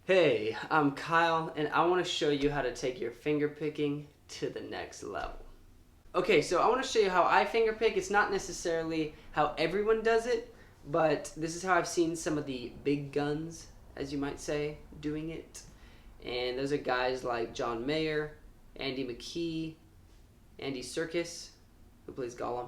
Hey, I'm Kyle, and I want to show you how to take your finger picking to the next level. Okay, so I want to show you how I finger pick. It's not necessarily how everyone does it, but this is how I've seen some of the big guns, as you might say, doing it. And those are guys like John Mayer, Andy McKee, Andy Serkis, who plays Gollum.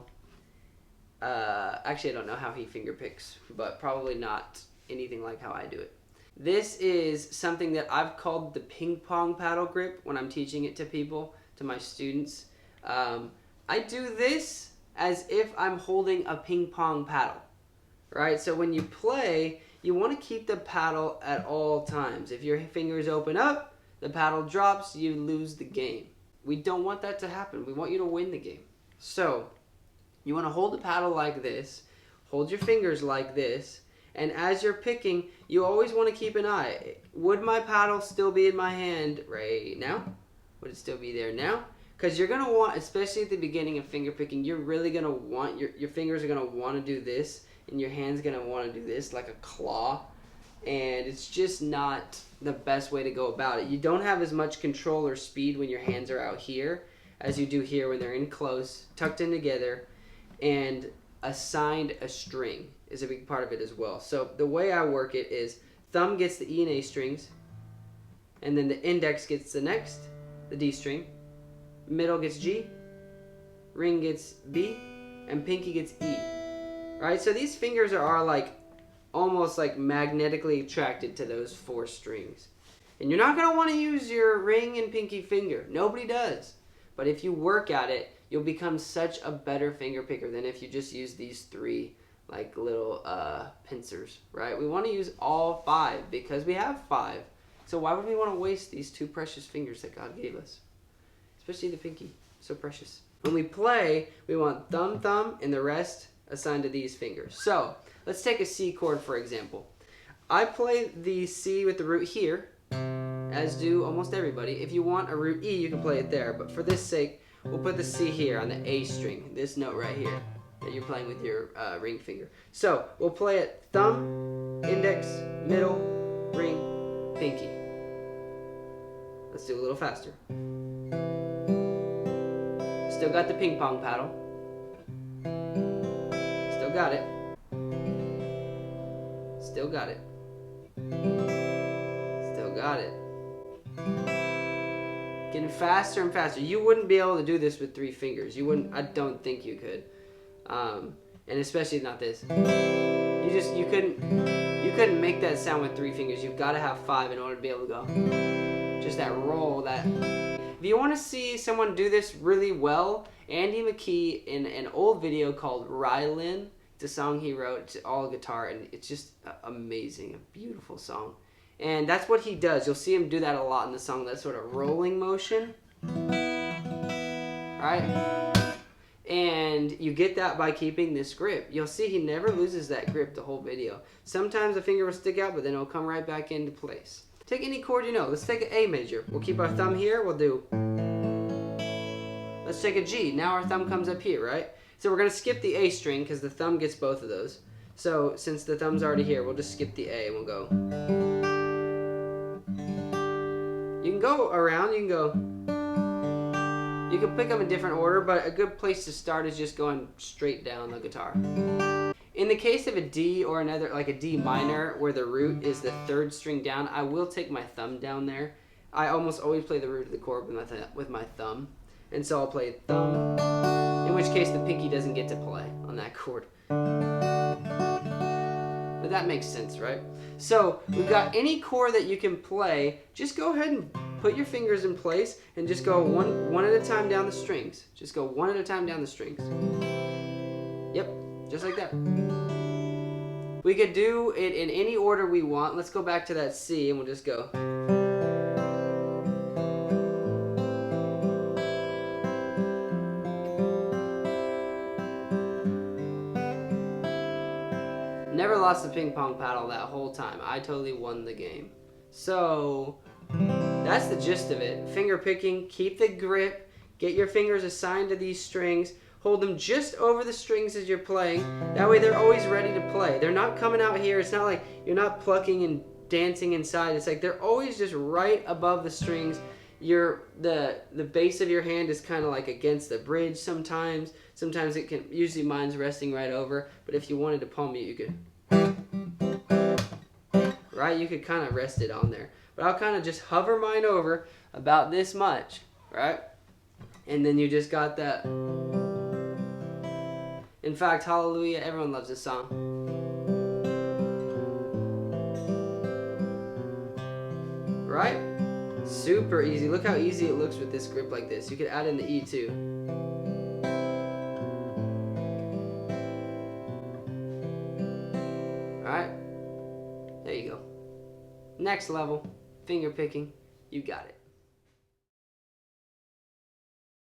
Actually, I don't know how he finger picks, but probably not anything like how I do it. This is something that I've called the ping pong paddle grip when I'm teaching it to people, to my students. I do this as if I'm holding a ping pong paddle, right? So when you play, you want to keep the paddle at all times. If your fingers open up, the paddle drops, you lose the game. We don't want that to happen. We want you to win the game. So you want to hold the paddle like this, hold your fingers like this, and as you're picking, you always want to keep an eye. Would my paddle still be in my hand right now? Would it still be there now? Because you're going to want, especially at the beginning of finger picking, you're really going to want, your fingers are going to want to do this, and your hand's going to want to do this like a claw. And it's just not the best way to go about it. You don't have as much control or speed when your hands are out here as you do here when they're in close, tucked in together, and assigned a string is a big part of it as well. So the way I work it is thumb gets the E and A strings, and then the index gets the next, the D string, middle gets G, ring gets B, and pinky gets E. Right? So these fingers are like almost like magnetically attracted to those four strings. And you're not going to want to use your ring and pinky finger. Nobody does. But if you work at it, you'll become such a better finger picker than if you just use these three like little pincers, right? We want to use all five because we have five. So why would we want to waste these two precious fingers that God gave us? Especially the pinky, so precious. When we play, we want thumb, thumb, and the rest assigned to these fingers. So let's take a C chord, for example. I play the C with the root here, as do almost everybody. If you want a root E, you can play it there. But for this sake, we'll put the C here on the A string, this note right here that you're playing with your ring finger. So we'll play it thumb, index, middle, ring, pinky. Let's do a little faster. Still got the ping pong paddle. Still got it. Still got it. Still got it. Getting faster and faster. You wouldn't be able to do this with three fingers. You wouldn't. I don't think you could. And especially not this. You couldn't make that sound with three fingers. You've got to have five in order to be able to go. Just that roll. If you want to see someone do this really well, Andy McKee in an old video called Rylan. It's a song he wrote. It's all guitar, and it's just amazing. A beautiful song. And that's what he does. You'll see him do that a lot in the song, that sort of rolling motion. Right? And you get that by keeping this grip. You'll see he never loses that grip the whole video. Sometimes the finger will stick out, but then it'll come right back into place. Take any chord you know. Let's take an A major. We'll keep our thumb here. We'll do... Let's take a G. Now our thumb comes up here, right? So we're going to skip the A string because the thumb gets both of those. So since the thumb's already here, we'll just skip the A and we'll go... You can go around, you can pick them in different order, but a good place to start is just going straight down the guitar. In the case of a D or another, like a D minor, where the root is the third string down, I will take my thumb down there. I almost always play the root of the chord with my thumb. And so I'll play thumb, in which case the pinky doesn't get to play on that chord. But that makes sense, right? So we've got any chord that you can play. Just go ahead and put your fingers in place and just go one at a time down the strings. Just go one at a time down the strings. Yep, just like that. We could do it in any order we want. Let's go back to that C and we'll just go. Never lost the ping pong paddle that whole time. I totally won the game. So that's the gist of it. Finger picking, keep the grip, get your fingers assigned to these strings, hold them just over the strings as you're playing. That way they're always ready to play. They're not coming out here. It's not like you're not plucking and dancing inside. It's like they're always just right above the strings. The base of your hand is kind of like against the bridge sometimes. Sometimes it can, usually mine's resting right over, but if you wanted to palm mute, you could, right? You could kind of rest it on there. But I'll kind of just hover mine over about this much, right? And then you just got that. In fact, hallelujah, everyone loves this song. Right? Super easy. Look how easy it looks with this grip like this. You could add in the E too. Alright? There you go. Next level, finger picking. You got it.